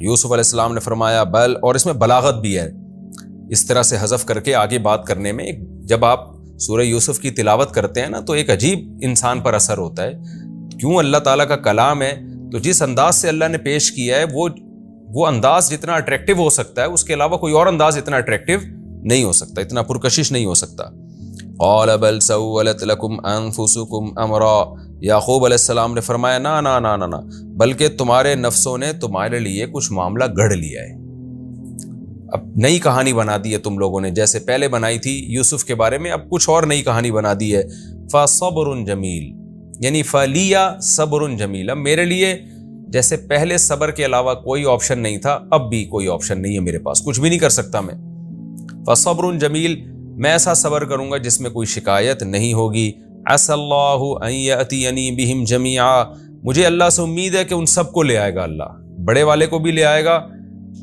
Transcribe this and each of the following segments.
یوسف علیہ السلام نے فرمایا بل، اور اس میں بلاغت بھی ہے، اس طرح سے حذف کر کے آگے بات کرنے میں. جب آپ سورہ یوسف کی تلاوت کرتے ہیں نا تو ایک عجیب انسان پر اثر ہوتا ہے. کیوں؟ اللہ تعالیٰ کا کلام ہے، تو جس انداز سے اللہ نے پیش کیا ہے وہ انداز جتنا اٹریکٹیو ہو سکتا ہے، اس کے علاوہ کوئی اور انداز اتنا اٹریکٹیو نہیں ہو سکتا، اتنا پرکشش نہیں ہو سکتا. قال بل سولت لکم انفسکم امرا، یعقوب علیہ السلام نے فرمایا نا نا نا نا نا، بلکہ تمہارے نفسوں نے تمہارے لیے کچھ معاملہ گھڑ لیا ہے. اب نئی کہانی بنا دی ہے تم لوگوں نے، جیسے پہلے بنائی تھی یوسف کے بارے میں، اب کچھ اور نئی کہانی بنا دی ہے. فصبر جمیل، یعنی فلیا صبر جمیل، اب میرے لیے جیسے پہلے صبر کے علاوہ کوئی آپشن نہیں تھا، اب بھی کوئی آپشن نہیں ہے میرے پاس، کچھ بھی نہیں کر سکتا میں. فصبر جمیل، میں ایسا صبر کروں گا جس میں کوئی شکایت نہیں ہوگی. عسى اللہ ان یأتینی بہم جمیعا، مجھے اللہ سے امید ہے کہ ان سب کو لے آئے گا اللہ، بڑے والے کو بھی لے آئے گا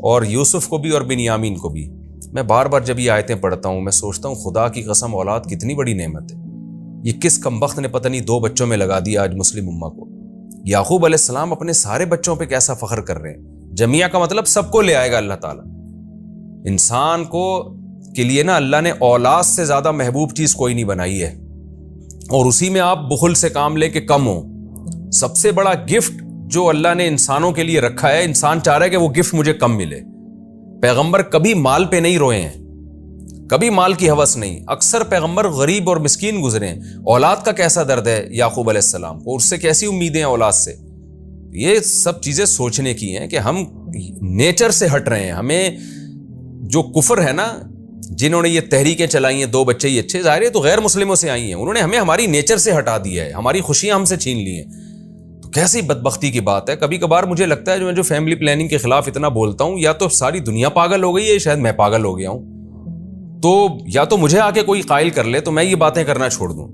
اور یوسف کو بھی اور بنیامین کو بھی. میں بار بار جب یہ آیتیں پڑھتا ہوں میں سوچتا ہوں خدا کی قسم اولاد کتنی بڑی نعمت ہے. یہ کس کمبخت نے پتہ نہیں 2 بچوں میں لگا دیا آج مسلم امہ کو. یعقوب علیہ السلام اپنے سارے بچوں پہ کیسا فخر کر رہے ہیں. جمیعہ کا مطلب سب کو لے آئے گا اللہ تعالیٰ. انسان کو کے لیے نا اللہ نے اولاد سے زیادہ محبوب چیز کوئی نہیں بنائی ہے، اور اسی میں آپ بخل سے کام لے کے کم ہو. سب سے بڑا گفٹ جو اللہ نے انسانوں کے لیے رکھا ہے، انسان چاہ رہا ہے کہ وہ گفٹ مجھے کم ملے. پیغمبر کبھی مال پہ نہیں روئے ہیں، کبھی مال کی ہوس نہیں. اکثر پیغمبر غریب اور مسکین گزرے ہیں. اولاد کا کیسا درد ہے یعقوب علیہ السلام کو، اس سے کیسی امیدیں ہیں اولاد سے. یہ سب چیزیں سوچنے کی ہیں کہ ہم نیچر سے ہٹ رہے ہیں. ہمیں جو کفر ہے نا، جنہوں نے یہ تحریکیں چلائی ہیں 2 بچے ہی اچھے، ظاہر ہے تو غیر مسلموں سے آئی ہیں، انہوں نے ہمیں ہماری نیچر سے ہٹا دیا ہے، ہماری خوشیاں ہم سے چھین لی ہیں. تو کیسی بدبختی کی بات ہے. کبھی کبھار مجھے لگتا ہے جو فیملی پلاننگ کے خلاف اتنا بولتا ہوں، یا تو ساری دنیا پاگل ہو گئی ہے، شاید میں پاگل ہو گیا ہوں. تو یا تو مجھے آ کے کوئی قائل کر لے تو میں یہ باتیں کرنا چھوڑ دوں.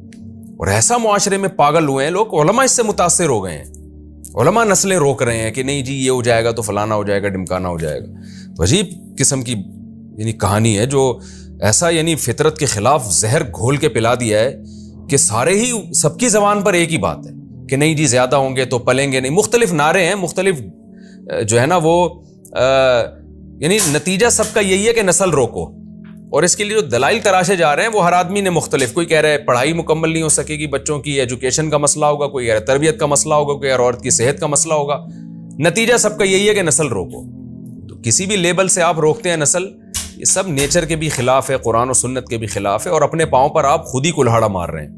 اور ایسا معاشرے میں پاگل ہوئے ہیں لوگ، علماء اس سے متاثر ہو گئے ہیں. علماء نسلیں روک رہے ہیں کہ نہیں جی یہ ہو جائے گا تو فلانا ہو جائے گا، ڈمکانا ہو جائے گا. تو عجیب قسم کی کہانی ہے جو ایسا فطرت کے خلاف زہر گھول کے پلا دیا ہے کہ سارے ہی سب کی زبان پر ایک ہی بات ہے کہ نہیں جی زیادہ ہوں گے تو پلیں گے نہیں. مختلف نعرے ہیں، مختلف جو ہے نا وہ نتیجہ سب کا یہی ہے کہ نسل روکو. اور اس کے لیے جو دلائل تراشے جا رہے ہیں وہ ہر آدمی نے مختلف. کوئی کہہ رہا ہے پڑھائی مکمل نہیں ہو سکے گی بچوں کی، ایجوکیشن کا مسئلہ ہوگا، کوئی کہہ رہا ہے تربیت کا مسئلہ ہوگا، کوئی کہہ رہا ہے عورت کی صحت کا مسئلہ ہوگا. نتیجہ سب کا یہی ہے کہ نسل روکو. تو کسی بھی لیبل سے آپ روکتے ہیں نسل، یہ سب نیچر کے بھی خلاف ہے، قرآن و سنت کے بھی خلاف ہے، اور اپنے پاؤں پر آپ خود ہی کلہاڑا مار رہے ہیں.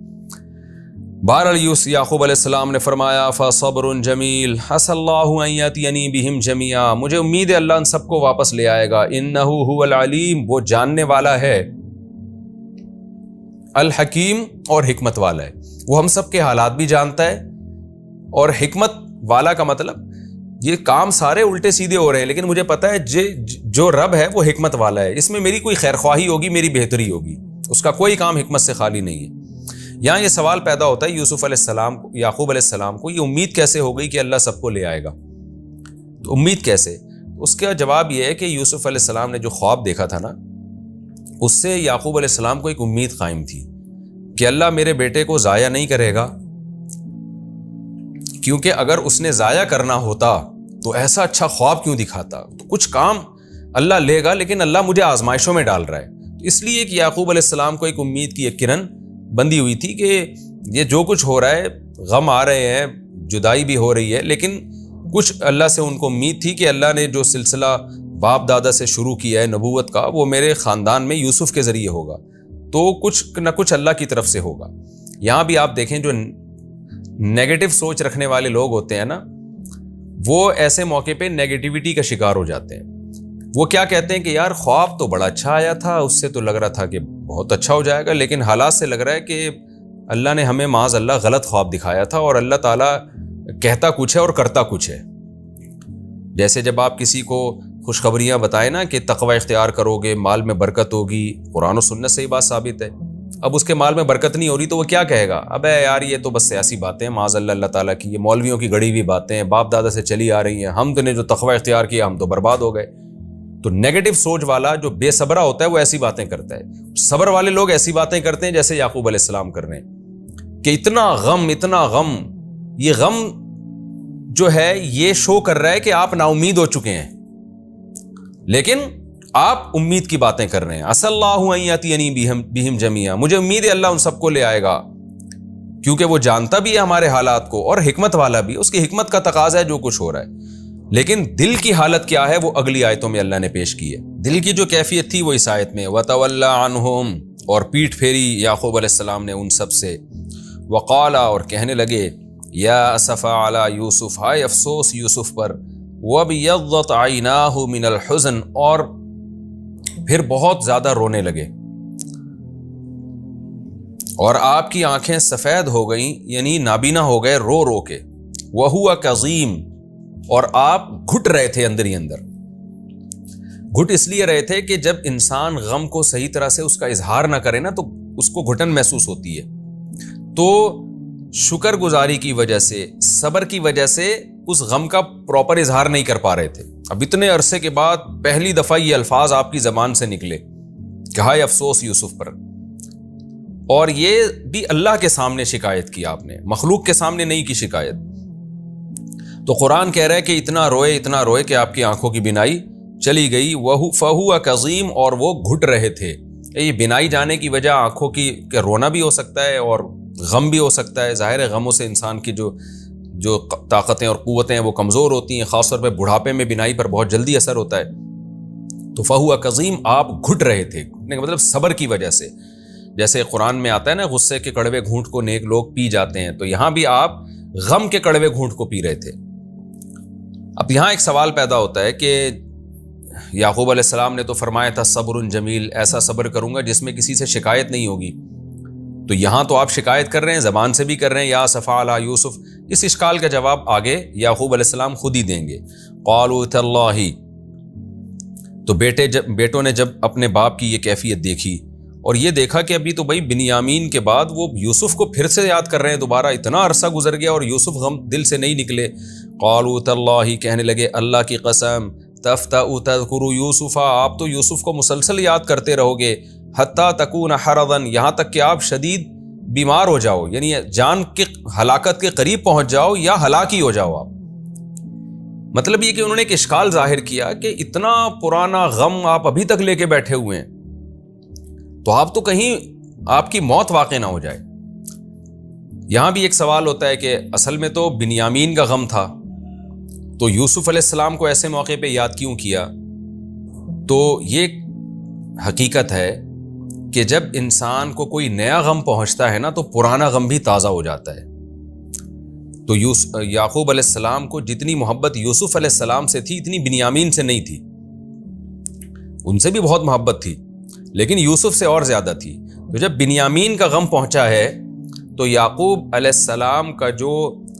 بہرحال یعقوب علیہ السلام نے فرمایا فصبر جمیل عسى اللہ ان یأتینی بہم جمیعا، مجھے امید ہے اللہ ان سب کو واپس لے آئے گا. انہ هو العلیم، وہ جاننے والا ہے، الحکیم، اور حکمت والا ہے. وہ ہم سب کے حالات بھی جانتا ہے. اور حکمت والا کا مطلب یہ کام سارے الٹے سیدھے ہو رہے ہیں لیکن مجھے پتا ہے جو رب ہے وہ حکمت والا ہے. اس میں میری کوئی خیر خواہی ہوگی، میری بہتری ہوگی، اس کا کوئی کام حکمت سے خالی نہیں ہے. یہاں یہ سوال پیدا ہوتا ہے یوسف علیہ السلام کو، یعقوب علیہ السلام کو، یہ امید کیسے ہو گئی کہ اللہ سب کو لے آئے گا؟ تو امید کیسے؟ اس کا جواب یہ ہے کہ یوسف علیہ السلام نے جو خواب دیکھا تھا نا، اس سے یعقوب علیہ السلام کو ایک امید قائم تھی کہ اللہ میرے بیٹے کو ضائع نہیں کرے گا. کیونکہ اگر اس نے ضائع کرنا ہوتا تو ایسا اچھا خواب کیوں دکھاتا؟ تو کچھ کام اللہ لے گا لیکن اللہ مجھے آزمائشوں میں ڈال رہا ہے. تو اس لیے کہ یعقوب علیہ السلام کو ایک امید کی ایک کرن بندی ہوئی تھی کہ یہ جو کچھ ہو رہا ہے، غم آ رہے ہیں، جدائی بھی ہو رہی ہے، لیکن کچھ اللہ سے ان کو امید تھی کہ اللہ نے جو سلسلہ باپ دادا سے شروع کیا ہے نبوت کا، وہ میرے خاندان میں یوسف کے ذریعے ہوگا، تو کچھ نہ کچھ اللہ کی طرف سے ہوگا. یہاں بھی آپ دیکھیں جو نیگیٹو سوچ رکھنے والے لوگ ہوتے ہیں نا، وہ ایسے موقع پہ نیگیٹیوٹی کا شکار ہو جاتے ہیں. وہ کیا کہتے ہیں کہ یار خواب تو بڑا اچھا آیا تھا، اس سے تو لگ رہا تھا کہ بہت اچھا ہو جائے گا، لیکن حالات سے لگ رہا ہے کہ اللہ نے ہمیں معاذ اللہ غلط خواب دکھایا تھا، اور اللہ تعالیٰ کہتا کچھ ہے اور کرتا کچھ ہے. جیسے جب آپ کسی کو خوشخبریاں بتائیں نا کہ تقوی اختیار کرو گے مال میں برکت ہوگی، قرآن و سنت سے یہ بات ثابت ہے. اب اس کے مال میں برکت نہیں ہو رہی تو وہ کیا کہے گا؟ ابے یار یہ تو بس سیاسی باتیں ہیں معاذ اللہ تعالیٰ کی، یہ مولویوں کی گڑی ہوئی باتیں ہیں، باپ دادا سے چلی آ رہی ہیں، ہم نے جو تقوی اختیار کیا ہم تو برباد ہو گئے. تو نیگیٹو سوچ والا جو بے صبرہ ہوتا ہے وہ ایسی باتیں کرتا ہے. صبر والے لوگ ایسی باتیں کرتے ہیں جیسے یعقوب علیہ السلام کر رہے ہیں کہ اتنا غم، یہ غم جو ہے یہ شو کر رہا ہے کہ آپ نا امید ہو چکے ہیں. لیکن آپ امید کی باتیں کر رہے ہیں. عسى الله ان ياتيني بهم جميعا, مجھے امید ہے اللہ ان سب کو لے آئے گا, کیونکہ وہ جانتا بھی ہے ہمارے حالات کو اور حکمت والا بھی, اس کی حکمت کا تقاضا ہے جو کچھ ہو رہا ہے. لیکن دل کی حالت کیا ہے وہ اگلی آیتوں میں اللہ نے پیش کی ہے. دل کی جو کیفیت تھی وہ اس آیت میں وَتَوَلَّى عَنْهُمْ, اور پیٹھ پھیری یعقوب علیہ السلام نے ان سب سے. وقال, اور کہنے لگے یا اسفا علی یوسف, ہائے افسوس یوسف پر. وَابْيَضَّتْ عَيْنَاهُ مِنَ الْحُزْنِ, اور پھر بہت زیادہ رونے لگے, اور آپ کی آنکھیں سفید ہو گئیں, یعنی نابینا ہو گئے رو رو کے. وَهُوَ كَظِيمٌ, اور آپ گھٹ رہے تھے اندر ہی اندر. گھٹ اس لیے رہے تھے کہ جب انسان غم کو صحیح طرح سے اس کا اظہار نہ کرے نا تو اس کو گھٹن محسوس ہوتی ہے. تو شکر گزاری کی وجہ سے, صبر کی وجہ سے اس غم کا پراپر اظہار نہیں کر پا رہے تھے. اب اتنے عرصے کے بعد پہلی دفعہ یہ الفاظ آپ کی زبان سے نکلے کہ ہائے افسوس یوسف پر. اور یہ بھی اللہ کے سامنے شکایت کی آپ نے, مخلوق کے سامنے نہیں کی شکایت. تو قرآن کہہ رہا ہے کہ اتنا روئے کہ آپ کی آنکھوں کی بینائی چلی گئی. فَهُوَ كَظِيمٌ, اور وہ گھٹ رہے تھے. یہ بینائی جانے کی وجہ آنکھوں کی کہ رونا بھی ہو سکتا ہے اور غم بھی ہو سکتا ہے. ظاہر ہے غموں سے انسان کی جو طاقتیں اور قوتیں ہیں وہ کمزور ہوتی ہیں, خاص طور پہ بڑھاپے میں بینائی پر بہت جلدی اثر ہوتا ہے. تو فَهُوَ كَظِيمٌ, آپ گھٹ رہے تھے. گھٹنے کا مطلب صبر کی وجہ سے. جیسے قرآن میں آتا ہے نا غصے کے کڑوے گھونٹ کو نیک لوگ پی جاتے ہیں, تو یہاں بھی آپ غم کے کڑوے گھونٹ کو پی رہے تھے. اب یہاں ایک سوال پیدا ہوتا ہے کہ یعقوب علیہ السلام نے تو فرمایا تھا صبر جمیل, ایسا صبر کروں گا جس میں کسی سے شکایت نہیں ہوگی. تو یہاں تو آپ شکایت کر رہے ہیں, زبان سے بھی کر رہے ہیں یا اسفا علی یوسف. اس اشکال کا جواب آگے یعقوب علیہ السلام خود ہی دیں گے. قالوا تاللہ, تو بیٹوں نے جب اپنے باپ کی یہ کیفیت دیکھی اور یہ دیکھا کہ ابھی تو بھائی بنیامین کے بعد وہ یوسف کو پھر سے یاد کر رہے ہیں دوبارہ, اتنا عرصہ گزر گیا اور یوسف غم دل سے نہیں نکلے. قالوا تاللہ, کہنے لگے اللہ کی قسم, تفتأ تذکر یوسف, آپ تو یوسف کو مسلسل یاد کرتے رہو گے. حتی تکون حرضا, یہاں تک کہ آپ شدید بیمار ہو جاؤ, یعنی جان کی ہلاکت کے قریب پہنچ جاؤ یا ہلاک ہی ہو جاؤ آپ. مطلب یہ کہ انہوں نے ایک اشکال ظاہر کیا کہ اتنا پرانا غم آپ ابھی تک لے کے بیٹھے ہوئے ہیں, تو آپ تو کہیں آپ کی موت واقع نہ ہو جائے. یہاں بھی ایک سوال ہوتا ہے کہ اصل میں تو بنیامین کا غم تھا, تو یوسف علیہ السلام کو ایسے موقع پہ یاد کیوں کیا؟ تو یہ حقیقت ہے کہ جب انسان کو کوئی نیا غم پہنچتا ہے نا تو پرانا غم بھی تازہ ہو جاتا ہے. تو یعقوب علیہ السلام کو جتنی محبت یوسف علیہ السلام سے تھی اتنی بنیامین سے نہیں تھی. ان سے بھی بہت محبت تھی لیکن یوسف سے اور زیادہ تھی. تو جب بنیامین کا غم پہنچا ہے تو یعقوب علیہ السلام کا جو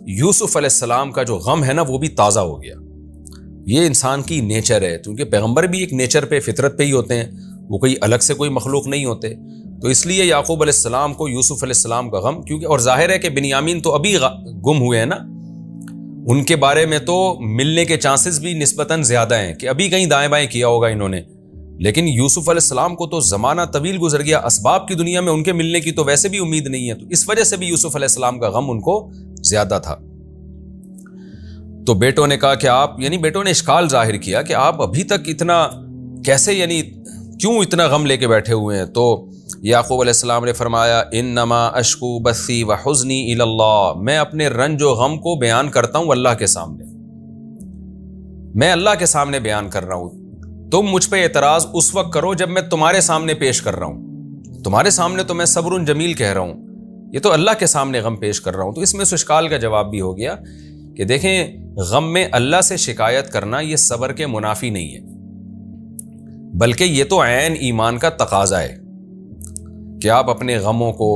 یوسف علیہ السلام کا جو غم ہے نا وہ بھی تازہ ہو گیا. یہ انسان کی نیچر ہے, کیونکہ پیغمبر بھی ایک نیچر پہ فطرت پہ ہی ہوتے ہیں, وہ کوئی الگ سے کوئی مخلوق نہیں ہوتے. تو اس لیے یعقوب علیہ السلام کو یوسف علیہ السلام کا غم, کیونکہ اور ظاہر ہے کہ بنیامین تو ابھی گم ہوئے ہیں نا, ان کے بارے میں تو ملنے کے چانسز بھی نسبتاً زیادہ ہیں کہ ابھی کہیں دائیں بائیں کیا ہوگا انہوں نے. لیکن یوسف علیہ السلام کو تو زمانہ طویل گزر گیا, اسباب کی دنیا میں ان کے ملنے کی تو ویسے بھی امید نہیں ہے, تو اس وجہ سے بھی یوسف علیہ السلام کا غم ان کو زیادہ تھا. تو بیٹوں نے کہا کہ آپ, یعنی بیٹوں نے اشکال ظاہر کیا کہ آپ ابھی تک اتنا کیسے, یعنی کیوں اتنا غم لے کے بیٹھے ہوئے ہیں؟ تو یعقوب علیہ السلام نے فرمایا انما اشکو بثی وحزنی الی اللہ, میں اپنے رنج و غم کو بیان کرتا ہوں اللہ کے سامنے, میں اللہ کے سامنے بیان کر رہا ہوں. تم مجھ پہ اعتراض اس وقت کرو جب میں تمہارے سامنے پیش کر رہا ہوں, تمہارے سامنے تو میں صبر جمیل کہہ رہا ہوں, یہ تو اللہ کے سامنے غم پیش کر رہا ہوں. تو اس میں اس اشکال کا جواب بھی ہو گیا کہ دیکھیں غم میں اللہ سے شکایت کرنا یہ صبر کے منافی نہیں ہے, بلکہ یہ تو عین ایمان کا تقاضا ہے کہ آپ اپنے غموں کو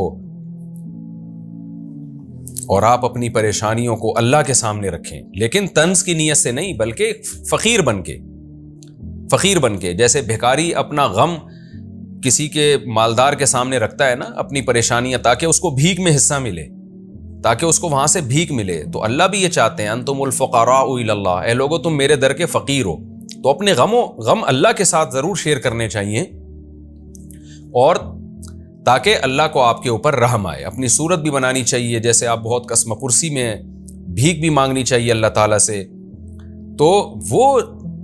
اور آپ اپنی پریشانیوں کو اللہ کے سامنے رکھیں, لیکن طنز کی نیت سے نہیں بلکہ فقیر بن کے. جیسے بھکاری اپنا غم کسی کے مالدار کے سامنے رکھتا ہے نا, اپنی پریشانیاں, تاکہ اس کو بھیک میں حصہ ملے, تاکہ اس کو وہاں سے بھیک ملے. تو اللہ بھی یہ چاہتے ہیں انتم الفقراء الی اللہ, اے لوگو تم میرے در کے فقیر ہو. تو اپنے غم اللہ کے ساتھ ضرور شیئر کرنے چاہیے, اور تاکہ اللہ کو آپ کے اوپر رحم آئے. اپنی صورت بھی بنانی چاہیے, جیسے آپ بہت قسم پرسی میں بھیک بھی مانگنی چاہیے اللہ تعالیٰ سے. تو وہ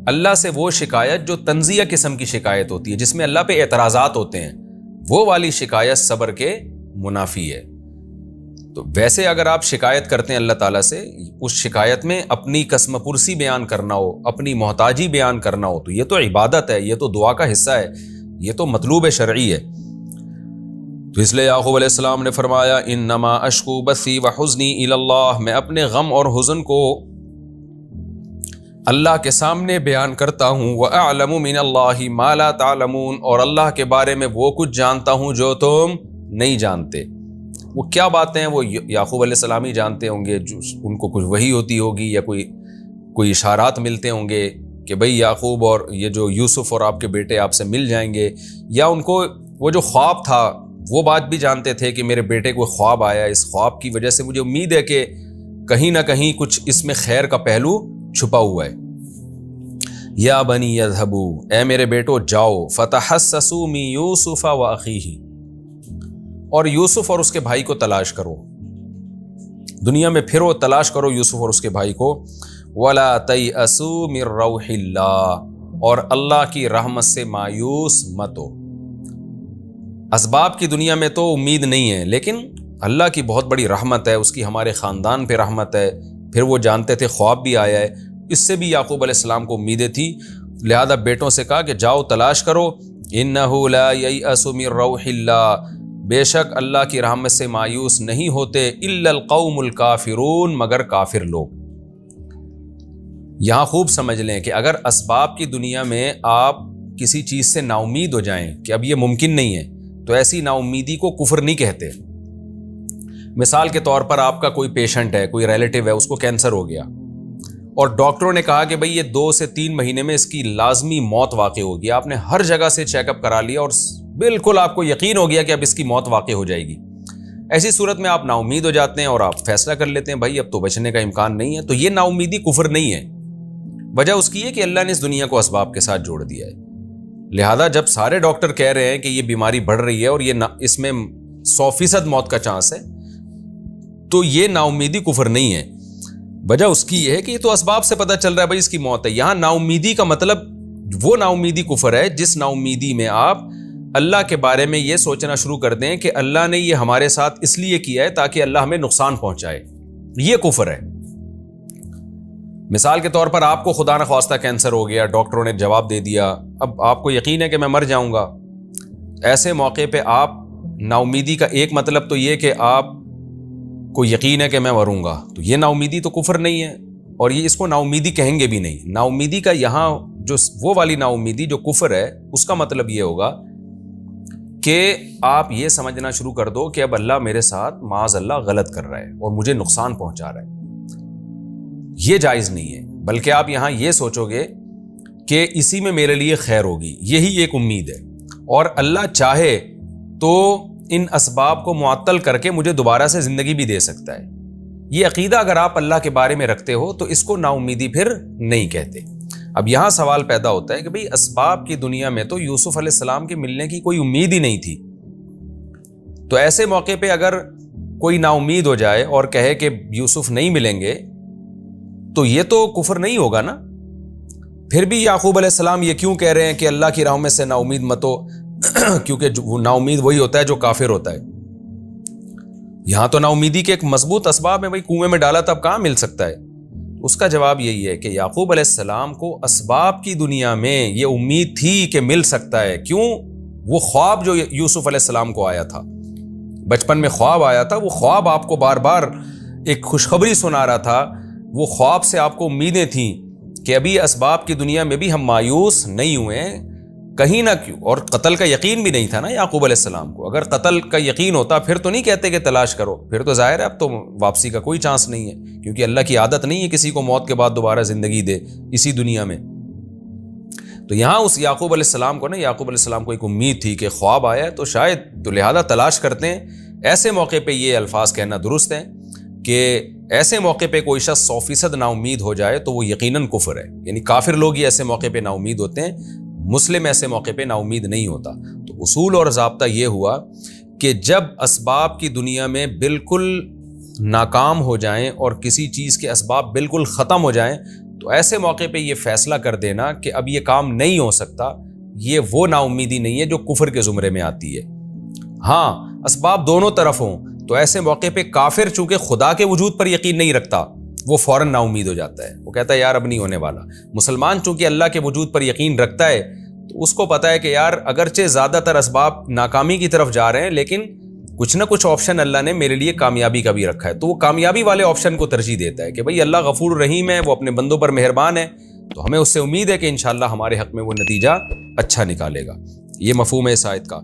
اللہ سے وہ شکایت جو تنزیہ قسم کی شکایت ہوتی ہے، جس میں اللہ پہ اعتراضات ہوتے ہیں، وہ والی شکایت صبر کے منافی ہے۔ تو ویسے اگر آپ شکایت کرتے ہیں اللہ تعالیٰ سے، اس شکایت میں اپنی قسم پرسی بیان کرنا ہو، اپنی محتاجی بیان کرنا ہو، تو یہ تو عبادت ہے، یہ تو دعا کا حصہ ہے، یہ تو مطلوب شرعی ہے۔ تو اس لیے یعقوب علیہ السلام نے فرمایا انما اشکو بثی وحزنی الی اللہ، میں اپنے غم اور حزن کو اللہ کے سامنے بیان کرتا ہوں، وَأَعْلَمُ مِنَ اللَّهِ مَا لَا تَعْلَمُونَ، اور اللہ کے بارے میں وہ کچھ جانتا ہوں جو تم نہیں جانتے۔ وہ کیا باتیں ہیں وہ یعقوب علیہ السلام ہی جانتے ہوں گے، جو ان کو کچھ وحی ہوتی ہوگی یا کوئی اشارات ملتے ہوں گے کہ بھئی یعقوب اور یہ جو یوسف اور آپ کے بیٹے آپ سے مل جائیں گے، یا ان کو وہ جو خواب تھا وہ بات بھی جانتے تھے کہ میرے بیٹے کو خواب آیا، اس خواب کی وجہ سے مجھے امید ہے کہ کہیں نہ کہیں کچھ اس میں خیر کا پہلو چھپا ہوا ہے۔ یا بنی یذہبوا، اے میرے بیٹو جاؤ، فتحسسوا من یوسف واخیہ، اور یوسف اور اس کے بھائی کو تلاش کرو، دنیا میں پھرو، تلاش کرو یوسف اور اس کے بھائی کو۔ ولا تیأسوا من روح اللہ، اور اللہ کی رحمت سے مایوس مت ہو۔ اسباب کی دنیا میں تو امید نہیں ہے، لیکن اللہ کی بہت بڑی رحمت ہے، اس کی ہمارے خاندان پہ رحمت ہے۔ پھر وہ جانتے تھے خواب بھی آیا ہے، اس سے بھی یعقوب علیہ السلام کو امیدیں تھی، لہذا بیٹوں سے کہا کہ جاؤ تلاش کرو۔ انہ لا ییأس من روح اللہ، بے شک اللہ کی رحمت سے مایوس نہیں ہوتے الا القوم الکافرون، مگر کافر لوگ۔ یہاں خوب سمجھ لیں کہ اگر اسباب کی دنیا میں آپ کسی چیز سے نا امید ہو جائیں کہ اب یہ ممکن نہیں ہے، تو ایسی نا امیدی کو کفر نہیں کہتے۔ مثال کے طور پر آپ کا کوئی پیشنٹ ہے، کوئی ریلیٹیو ہے، اس کو کینسر ہو گیا، اور ڈاکٹروں نے کہا کہ بھئی یہ 2 سے 3 مہینے میں اس کی لازمی موت واقع ہوگی۔ آپ نے ہر جگہ سے چیک اپ کرا لیا اور بالکل آپ کو یقین ہو گیا کہ اب اس کی موت واقع ہو جائے گی۔ ایسی صورت میں آپ نا امید ہو جاتے ہیں اور آپ فیصلہ کر لیتے ہیں بھائی اب تو بچنے کا امکان نہیں ہے۔ تو یہ نا امیدی کفر نہیں ہے، وجہ اس کی ہے کہ اللہ نے اس دنیا کو اسباب کے ساتھ جوڑ دیا ہے۔ لہذا جب سارے ڈاکٹر کہہ رہے ہیں کہ یہ بیماری بڑھ رہی ہے اور یہ اس میں 100% موت کا چانس ہے، تو یہ نا امیدی کفر نہیں ہے، وجہ اس کی یہ ہے کہ یہ تو اسباب سے پتہ چل رہا ہے بھائی اس کی موت ہے۔ یہاں نا امیدی کا مطلب وہ نا امیدی کفر ہے جس نا امیدی میں آپ اللہ کے بارے میں یہ سوچنا شروع کر دیں کہ اللہ نے یہ ہمارے ساتھ اس لیے کیا ہے تاکہ اللہ ہمیں نقصان پہنچائے، یہ کفر ہے۔ مثال کے طور پر آپ کو خدا نخواستہ کینسر ہو گیا، ڈاکٹروں نے جواب دے دیا، اب آپ کو یقین ہے کہ میں مر جاؤں گا۔ ایسے موقع پہ آپ نا امیدی کا ایک مطلب تو یہ کہ آپ کو یقین ہے کہ میں مروں گا، تو یہ نا امیدی تو کفر نہیں ہے، اور یہ اس کو نا امیدی کہیں گے بھی نہیں۔ نا امیدی کا یہاں جو وہ والی نا امیدی جو کفر ہے، اس کا مطلب یہ ہوگا کہ آپ یہ سمجھنا شروع کر دو کہ اب اللہ میرے ساتھ معاذ اللہ غلط کر رہا ہے اور مجھے نقصان پہنچا رہا ہے، یہ جائز نہیں ہے، بلکہ آپ یہاں یہ سوچو گے کہ اسی میں میرے لیے خیر ہوگی، یہی ایک امید ہے، اور اللہ چاہے تو ان اسباب کو معطل کر کے مجھے دوبارہ سے زندگی بھی دے سکتا ہے۔ یہ عقیدہ اگر آپ اللہ کے بارے میں رکھتے ہو تو اس کو نا امیدی پھر نہیں کہتے۔ اب یہاں سوال پیدا ہوتا ہے کہ بھئی اسباب کی دنیا میں تو یوسف علیہ السلام کے ملنے کی کوئی امید ہی نہیں تھی، تو ایسے موقع پہ اگر کوئی نا امید ہو جائے اور کہے کہ یوسف نہیں ملیں گے تو یہ تو کفر نہیں ہوگا نا۔ پھر بھی یعقوب علیہ السلام یہ کیوں کہہ رہے ہیں کہ اللہ کی رحمت سے نا امید مت ہو؟ کیونکہ وہ نا امید وہی ہوتا ہے جو کافر ہوتا ہے۔ یہاں تو نا امیدی کے ایک مضبوط اسباب ہے، بھائی کنویں میں ڈالا تب کہاں مل سکتا ہے؟ اس کا جواب یہی ہے کہ یعقوب علیہ السلام کو اسباب کی دنیا میں یہ امید تھی کہ مل سکتا ہے۔ کیوں؟ وہ خواب جو یوسف علیہ السلام کو آیا تھا، بچپن میں خواب آیا تھا، وہ خواب آپ کو بار بار ایک خوشخبری سنا رہا تھا، وہ خواب سے آپ کو امیدیں تھیں کہ ابھی اسباب کی دنیا میں بھی ہم مایوس نہیں ہوئے ہیں کہیں نہ کیوں۔ اور قتل کا یقین بھی نہیں تھا نا یعقوب علیہ السلام کو، اگر قتل کا یقین ہوتا پھر تو نہیں کہتے کہ تلاش کرو، پھر تو ظاہر ہے اب تو واپسی کا کوئی چانس نہیں ہے، کیونکہ اللہ کی عادت نہیں ہے کسی کو موت کے بعد دوبارہ زندگی دے اسی دنیا میں۔ تو یہاں اس یعقوب علیہ السلام کو یعقوب علیہ السلام کو ایک امید تھی کہ خواب آیا ہے تو شاید، تو لہذا تلاش کرتے ہیں۔ ایسے موقع پہ یہ الفاظ کہنا درست ہے کہ ایسے موقع پہ کوئی شخص 100% نا امید ہو جائے تو وہ یقیناً کفر ہے، یعنی کافر لوگ ہی ایسے موقع پہ نا امید ہوتے ہیں، مسلم ایسے موقع پہ نا امید نہیں ہوتا۔ تو اصول اور ضابطہ یہ ہوا کہ جب اسباب کی دنیا میں بالکل ناکام ہو جائیں اور کسی چیز کے اسباب بالکل ختم ہو جائیں تو ایسے موقع پہ یہ فیصلہ کر دینا کہ اب یہ کام نہیں ہو سکتا، یہ وہ نا امیدی نہیں ہے جو کفر کے زمرے میں آتی ہے۔ ہاں اسباب دونوں طرف ہوں تو ایسے موقع پہ کافر چونکہ خدا کے وجود پر یقین نہیں رکھتا وہ فوراً نا امید ہو جاتا ہے، وہ کہتا ہے یار اب نہیں ہونے والا۔ مسلمان چونکہ اللہ کے وجود پر یقین رکھتا ہے تو اس کو پتہ ہے کہ یار اگرچہ زیادہ تر اسباب ناکامی کی طرف جا رہے ہیں لیکن کچھ نہ کچھ آپشن اللہ نے میرے لیے کامیابی کا بھی رکھا ہے، تو وہ کامیابی والے آپشن کو ترجیح دیتا ہے کہ بھئی اللہ غفور رحیم ہے، وہ اپنے بندوں پر مہربان ہے، تو ہمیں اس سے امید ہے کہ انشاءاللہ ہمارے حق میں وہ نتیجہ اچھا نکالے گا۔ یہ مفہوم ہے اس آیت کا۔